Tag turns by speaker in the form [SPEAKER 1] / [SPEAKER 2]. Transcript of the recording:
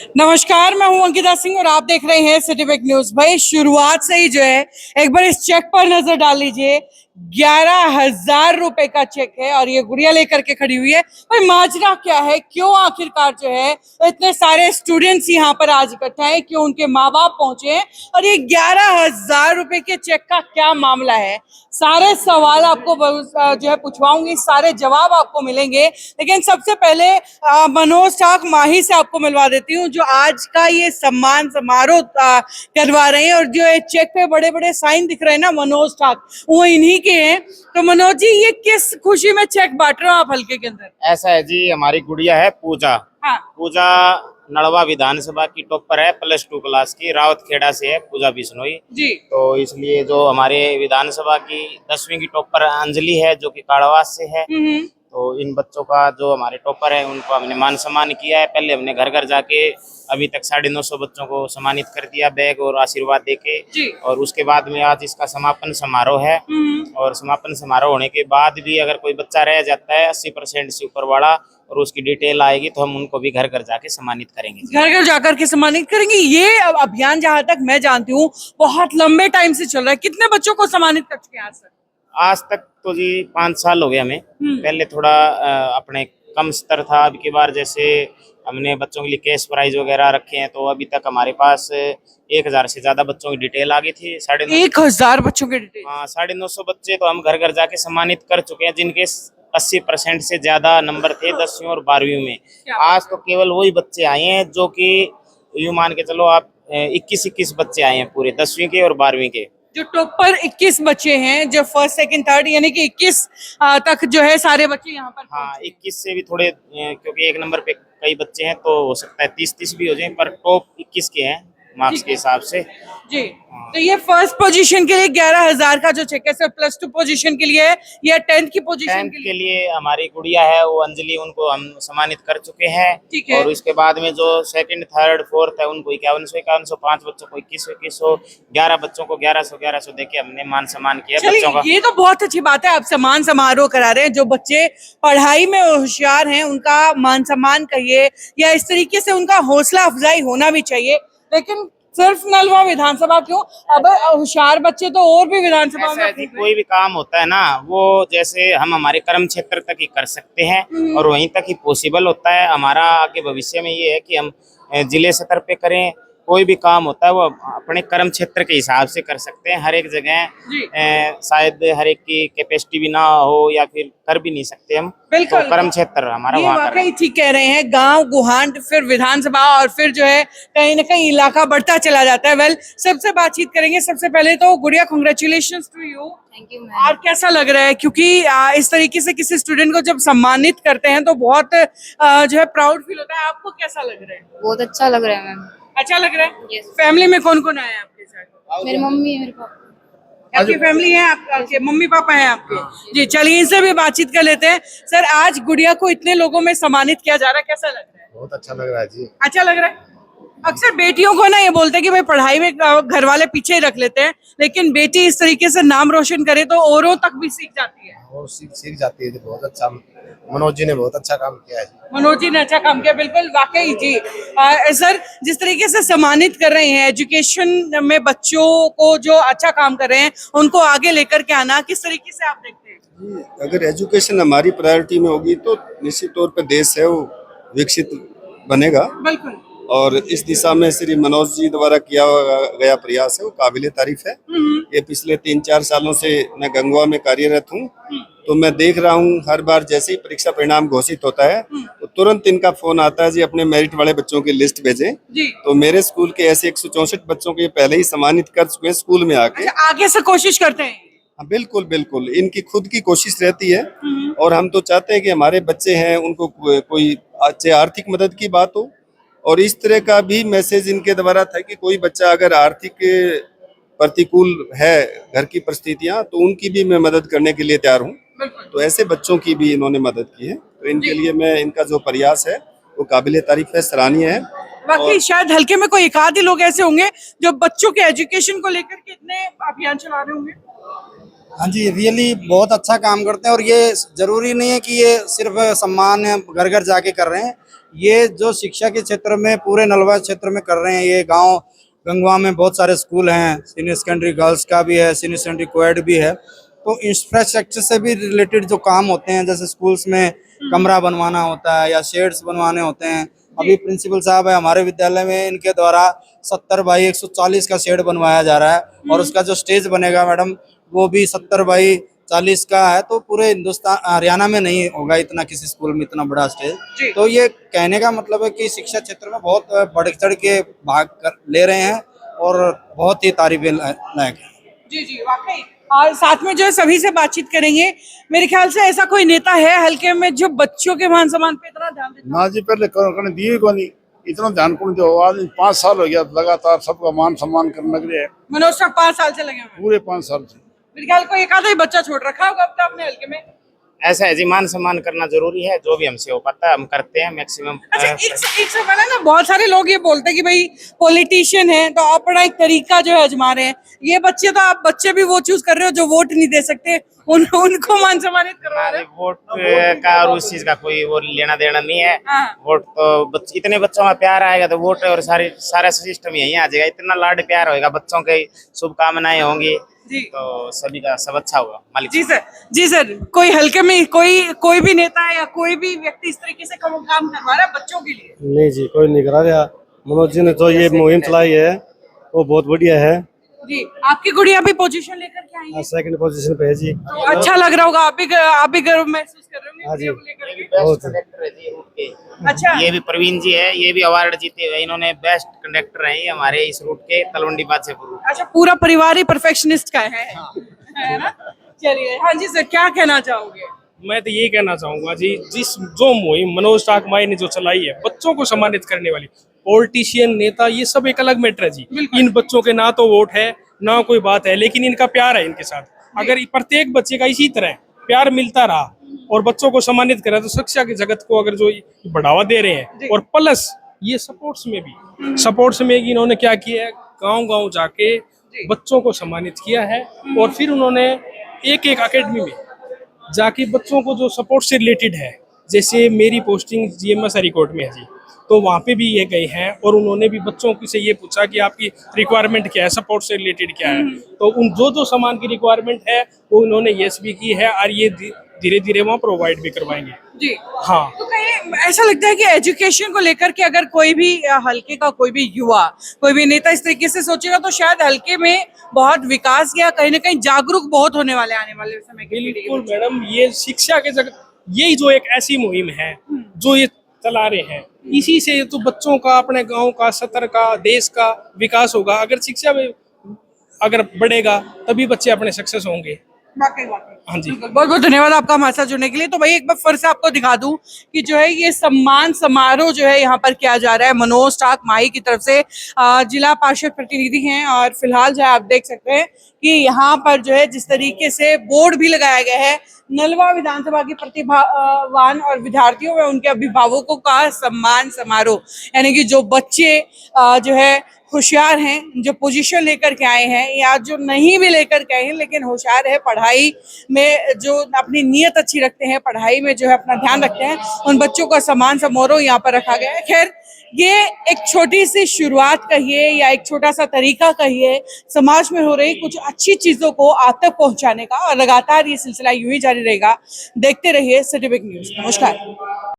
[SPEAKER 1] नमस्कार, मैं हूं अंकिता सिंह और आप देख रहे हैं सिटी वीक न्यूज। भाई शुरुआत से ही जो है एक बार इस चेक पर नजर डाल लीजिए। 11,000 रुपए का चेक है और ये गुड़िया लेकर के खड़ी हुई है। भाई माजरा क्या है, क्यों आखिरकार जो है इतने सारे स्टूडेंट्स यहाँ पर आज इकट्ठा है, क्यों उनके माँ बाप पहुंचे हैं और ये 11,000 रुपए के चेक का क्या मामला है, सारे सवाल आपको जो है पूछवाऊंगी, सारे जवाब आपको मिलेंगे। लेकिन सबसे पहले मनोज ठाक माही से आपको मिलवा देती हूँ, जो आज का ये सम्मान समारोह करवा रहे हैं। और जो ये चेक पे बड़े बड़े साइन दिख रहे हैं ना मनोज ठाक, वो इन्हीं के हैं। तो मनोज जी, ये किस खुशी में चेक बांट रहे हो आप हल्के के अंदर?
[SPEAKER 2] ऐसा है जी, हमारी गुड़िया है पूजा।
[SPEAKER 1] हाँ।
[SPEAKER 2] पूजा नड़वा विधानसभा की टॉपर है, +2 क्लास की, रावत खेड़ा से है पूजा बिश्नोई
[SPEAKER 1] जी।
[SPEAKER 2] तो इसलिए जो हमारे विधानसभा की 10वीं की टॉपर अंजलि है, जो कि काड़ावास से है, तो इन बच्चों का जो हमारे टॉपर है उनको हमने मान सम्मान किया है। पहले हमने घर घर जाके अभी तक 950 बच्चों को सम्मानित कर दिया, बैग और आशीर्वाद देके। और उसके बाद में आज इसका समापन समारोह है। और समापन समारोह होने के बाद भी अगर कोई बच्चा रह जाता है 80% से ऊपर वाला और उसकी डिटेल आएगी तो हम उनको भी घर घर जाके सम्मानित करेंगे।
[SPEAKER 1] घर घर जाकर के सम्मानित करेंगे। ये अभियान जहां तक मैं जानती हूँ बहुत लंबे टाइम से चल रहा है। कितने बच्चों को सम्मानित कर चुके हैं आज तक?
[SPEAKER 2] आज तक तो जी 5 साल हो गए हमें। पहले थोड़ा अपने कम स्तर था, अब की बार जैसे हमने बच्चों के लिए कैश प्राइज वगैरह रखे हैं, तो अभी तक हमारे पास 1,000 से ज्यादा बच्चों की डिटेल आ गई थी।
[SPEAKER 1] 1,000 बच्चों की डिटेल?
[SPEAKER 2] हाँ, 950 बच्चे तो हम घर घर जाके सम्मानित कर चुके हैं, जिनके 80% से ज्यादा नंबर थे 10वीं और 12वीं में। आज तो केवल वही बच्चे आए हैं जो कि यूं मान के चलो आप 21 बच्चे आए हैं पूरे 10वीं के और 12वीं के।
[SPEAKER 1] जो टॉपर 21 बच्चे हैं, जो फर्स्ट सेकंड थर्ड यानी कि 21 तक जो है सारे बच्चे यहाँ पर।
[SPEAKER 2] हाँ, 21 से भी थोड़े, क्योंकि एक नंबर पे कई बच्चे हैं तो हो सकता है 30 भी हो जाए, पर टॉप 21 के हैं मार्क्स के हिसाब से
[SPEAKER 1] जी। तो ये फर्स्ट पोजीशन के लिए 11,000 का जो चेक है, सर +2 पोजीशन के लिए है या 10th की पोजीशन
[SPEAKER 2] के लिए हमारी गुड़िया है वो अंजलि, उनको हम सम्मानित कर चुके हैं। और उसके बाद में जो सेकंड थर्ड फोर्थ है उनको 5100 5 बच्चों को 2100 11 बच्चों को 1100 देके हमने मान सम्मान किया बच्चों का।
[SPEAKER 1] ये तो बहुत अच्छी बात है, आप सम्मान समारोह करा रहे हैं। जो बच्चे पढ़ाई में होशियार हैं उनका मान सम्मान कहिए या इस तरीके से उनका हौसला अफजाई होना भी चाहिए। लेकिन सिर्फ नलवा विधानसभा क्यों, अब होशियार बच्चे तो और भी विधानसभा में
[SPEAKER 2] कोई भी काम होता है ना, वो जैसे हम हमारे कर्म क्षेत्र तक ही कर सकते हैं और वहीं तक ही पॉसिबल होता है। हमारा आगे भविष्य में ये है कि हम जिले स्तर पे करें। कोई भी काम होता है वो अपने कर्म क्षेत्र के हिसाब से कर सकते हैं। हर एक जगह शायद हर एक की कैपेसिटी भी ना हो या फिर कर भी नहीं सकते हम, तो कर्म क्षेत्र हमारा वहाँ कर रहे हैं।
[SPEAKER 1] ठीक कह रहे हैं, गांव गुहांड फिर विधानसभा और फिर जो है कहीं ना कहीं इलाका बढ़ता चला जाता है। वेल, सबसे बातचीत करेंगे। सबसे पहले तो Gudiya, congratulations to you.
[SPEAKER 3] Thank you.
[SPEAKER 1] और कैसा लग रहा है, क्योंकि इस तरीके से किसी स्टूडेंट को जब सम्मानित करते हैं तो बहुत जो है प्राउड फील होता है। आपको कैसा लग रहा है?
[SPEAKER 3] बहुत अच्छा लग रहा है मैम।
[SPEAKER 1] अच्छा लग रहा है। फैमिली में कौन कौन आया है आपके साथ?
[SPEAKER 3] मेरी मम्मी है, मेरे पापा।
[SPEAKER 1] आपकी फैमिली है, आपके मम्मी पापा हैं आपके? जी, चलिए इनसे भी बातचीत कर लेते हैं। सर, आज गुड़िया को इतने लोगों में सम्मानित किया जा रहा है, कैसा लग रहा है?
[SPEAKER 4] बहुत अच्छा लग रहा है जी।
[SPEAKER 1] अच्छा लग रहा है। अक्सर बेटियों को ना ये बोलते हैं कि भाई पढ़ाई में घर वाले पीछे ही रख लेते हैं, लेकिन बेटी इस तरीके से नाम रोशन करे तो औरों तक भी सीख जाती है।
[SPEAKER 4] और सीख जाती है। बहुत अच्छा, मनोज जी ने बहुत अच्छा काम किया है।
[SPEAKER 1] मनोज जी ने अच्छा काम किया, बिल्कुल वाकई जी। सर, जिस तरीके से सम्मानित कर रहे हैं, एजुकेशन में बच्चों को जो अच्छा काम कर रहे हैं उनको आगे लेकर के आना, किस तरीके से आप देखते हैं?
[SPEAKER 4] अगर एजुकेशन हमारी प्रायोरिटी में होगी तो निश्चित तौर पर देश है वो विकसित बनेगा।
[SPEAKER 1] बिल्कुल।
[SPEAKER 4] और इस दिशा में श्री मनोज जी द्वारा किया गया प्रयास है वो काबिले तारीफ है। ये पिछले 3-4 सालों से मैं गंगवा में कार्यरत हूँ, तो मैं देख रहा हूँ हर बार जैसे ही परीक्षा परिणाम घोषित होता है तो तुरंत इनका फोन आता है, जी अपने मेरिट वाले बच्चों की लिस्ट भेजें। तो मेरे स्कूल के ऐसे 164 बच्चों को ये पहले ही सम्मानित कर चुके हैं स्कूल में आके।
[SPEAKER 1] आगे से कोशिश करते हैं।
[SPEAKER 4] हाँ, बिल्कुल बिल्कुल, इनकी खुद की कोशिश रहती है और हम तो चाहते हैं कि हमारे बच्चे हैं उनको कोई अच्छे आर्थिक मदद की बात हो। और इस तरह का भी मैसेज इनके द्वारा था कि कोई बच्चा अगर आर्थिक प्रतिकूल है घर की परिस्थितियां, तो उनकी भी मैं मदद करने के लिए तैयार हूं। तो ऐसे बच्चों की भी इन्होंने मदद की है, तो इनके लिए मैं इनका जो प्रयास है वो काबिले तारीफ है, सराहनीय है।
[SPEAKER 1] बाकी शायद हल्के में कोई एक आध ही लोग ऐसे होंगे जो बच्चों के एजुकेशन को लेकर के इतने अभियान चला रहे होंगे।
[SPEAKER 5] हाँ जी, रियली बहुत अच्छा काम करते हैं और ये जरूरी नहीं है कि ये सिर्फ सम्मान घर घर जाके कर रहे हैं। ये जो शिक्षा के क्षेत्र में पूरे नलवा क्षेत्र में कर रहे हैं, ये गांव गंगवा में बहुत सारे स्कूल हैं, सीनियर सेकेंडरी गर्ल्स का भी है, सीनियर सेकेंडरी कोएड भी है। तो इंफ्रास्ट्रक्चर से भी रिलेटेड जो काम होते हैं, जैसे स्कूल्स में कमरा बनवाना होता है या शेड्स बनवाने होते हैं। अभी प्रिंसिपल साहब है हमारे विद्यालय में, इनके द्वारा 70 बाई 140 का शेड बनवाया जा रहा है और उसका जो स्टेज बनेगा मैडम वो भी 70 बाई 40 का है। तो पूरे हिंदुस्तान हरियाणा में नहीं होगा इतना, किसी स्कूल में इतना बड़ा स्टेज। तो ये कहने का मतलब है कि शिक्षा क्षेत्र में बहुत बढ़ चढ़ के भाग ले रहे हैं और बहुत ही तारीफ लायक है।
[SPEAKER 1] जी जी वाकई। और साथ में जो है सभी से बातचीत करेंगे। मेरे ख्याल से ऐसा कोई नेता है हल्के में जो बच्चों के मान सम्मान पे इतना ध्यान देता
[SPEAKER 6] ना जी, पहले करने दिए को नहीं, इतना ध्यान कौन दो। आज 5 साल हो गया लगातार सबका मान सम्मान करने लग रहे हैं।
[SPEAKER 1] मनोज साहब 5 साल से लगे हुए हैं।
[SPEAKER 6] पूरे 5 साल से।
[SPEAKER 1] मेरे ख्याल को एक आधा ही बच्चा छोड़ रखा होगा अब तो अपने हल्के में।
[SPEAKER 2] ऐसा है जी, मान सम्मान करना जरूरी है, जो भी हमसे हो पाता है हम करते हैं मैक्सिमम।
[SPEAKER 1] अच्छा एक सवाल है ना, बहुत सारे लोग ये बोलते हैं कि भाई पॉलिटिशियन है तो अपना एक तरीका जो है आजमा रहे हैं। ये बच्चे तो आप बच्चे भी वो चूज कर रहे हो जो वोट नहीं दे सकते, उनको मान सम्मानित करवा रहे हो।
[SPEAKER 2] वोट का और उस चीज का कोई वो लेना देना नहीं है।
[SPEAKER 1] हाँ।
[SPEAKER 2] वोट तो इतने बच्चों में प्यार आएगा तो वोट और सारा सिस्टम यही आ जाएगा। इतना लाड प्यार होगा, बच्चों के शुभकामनाएं होंगी
[SPEAKER 1] जी।
[SPEAKER 2] तो सभी का सब अच्छा होगा। मालिक
[SPEAKER 1] जी सर कोई हल्के में कोई भी नेता है या कोई भी व्यक्ति इस तरीके से काम करवा रहा है बच्चों के लिए?
[SPEAKER 7] नहीं जी, कोई नहीं करा रहा। मनोज जी ने जो ये मुहिम चलाई है वो बहुत बढ़िया है
[SPEAKER 1] जी। आपकी गुड़िया भी पोजीशन लेकर के आई है,
[SPEAKER 7] सेकंड पोजीशन पे है जी।
[SPEAKER 1] तो अच्छा लग रहा होगा, आप भी गर्व महसूस कर रहे होंगे गुड़िया को लेकर के?
[SPEAKER 2] बेस्ट कंडक्टर है जी रूट के।
[SPEAKER 1] अच्छा
[SPEAKER 2] ये भी प्रवीण जी है, ये भी अवार्ड जीते हुए, इन्होंने बेस्ट कंडक्टर है ये हमारे इस रूट के, तलवंडी बादशाहपुर रूट।
[SPEAKER 1] अच्छा, पूरा परिवार ही परफेक्शनिस्ट का है ना? चलिए, हाँ जी सर, क्या कहना चाहोगे?
[SPEAKER 8] मैं तो यही कहना चाहूंगा जी, जो मुहिम मनोज टाकमाई ने जो चलाई है बच्चों को सम्मानित करने वाली, पॉलिटिशियन नेता ये सब एक अलग मैटर है जी। इन बच्चों के ना तो वोट है ना कोई बात है, लेकिन इनका प्यार है इनके साथ। अगर प्रत्येक बच्चे का इसी तरह प्यार मिलता रहा और बच्चों को सम्मानित करा तो शिक्षा के जगत को अगर जो बढ़ावा दे रहे हैं, और प्लस ये सपोर्ट्स में भी इन्होंने क्या किया है, गांव-गांव जाके बच्चों को सम्मानित किया है। और फिर उन्होंने एक एकेडमी में जाके बच्चों को जो सपोर्ट से रिलेटेड है, जैसे मेरी पोस्टिंग जीएमएस हरिकोट में है जी, तो वहाँ पे भी ये गए हैं और उन्होंने भी बच्चों से ये पूछा कि आपकी रिक्वायरमेंट क्या है, सपोर्ट से रिलेटेड क्या है। तो उन जो सामान की रिक्वायरमेंट है वो उन्होंने यस भी की है और ये धीरे धीरे वहाँ प्रोवाइड भी करवाएंगे
[SPEAKER 1] जी।
[SPEAKER 8] हाँ,
[SPEAKER 1] तो कहीं ऐसा लगता है कि एजुकेशन को लेकर के अगर कोई भी हल्के का कोई भी युवा, कोई भी नेता इस तरीके से सोचेगा तो शायद हल्के में बहुत विकास या कहीं ना कहीं जागरूक बहुत होने वाले आने वाले समय के लिए।
[SPEAKER 8] बिल्कुल मैडम, ये शिक्षा के जगत, यही जो एक ऐसी मुहिम है जो ये चला रहे हैं, इसी से तो बच्चों का, अपने गांव का, सतर का, देश का विकास होगा। अगर शिक्षा में अगर बढ़ेगा तभी बच्चे अपने सक्सेस होंगे।
[SPEAKER 1] वाकई
[SPEAKER 8] हाँ जी,
[SPEAKER 1] बहुत बहुत धन्यवाद आपका हमारे साथ जुड़ने के लिए। तो भाई एक बार फिर से आपको दिखा दूं कि जो है ये सम्मान समारोह जो है यहाँ पर किया जा रहा है मनोज टाकमाई की तरफ से। जिला पार्षद प्रतिनिधि हैं और फिलहाल जो है आप देख सकते हैं कि यहाँ पर जो है जिस तरीके से बोर्ड भी लगाया गया है, नलवा विधानसभा की प्रतिभावान और विद्यार्थियों में उनके अभिभावकों का सम्मान समारोह, यानी कि जो बच्चे जो है होशियार हैं, जो पोजीशन लेकर के आए हैं या जो नहीं भी लेकर के आए हैं लेकिन होशियार है, पढ़ाई में जो अपनी नीयत अच्छी रखते हैं, पढ़ाई में जो है अपना ध्यान रखते हैं, उन बच्चों का सम्मान समारोह यहाँ पर रखा गया है। खैर ये एक छोटी सी शुरुआत कहिए या एक छोटा सा तरीका कहिए समाज में हो रही कुछ अच्छी चीजों को आप तक पहुंचाने का, और लगातार ये सिलसिला यूं ही जारी रहेगा। देखते रहिए सिटी बिग न्यूज। नमस्कार।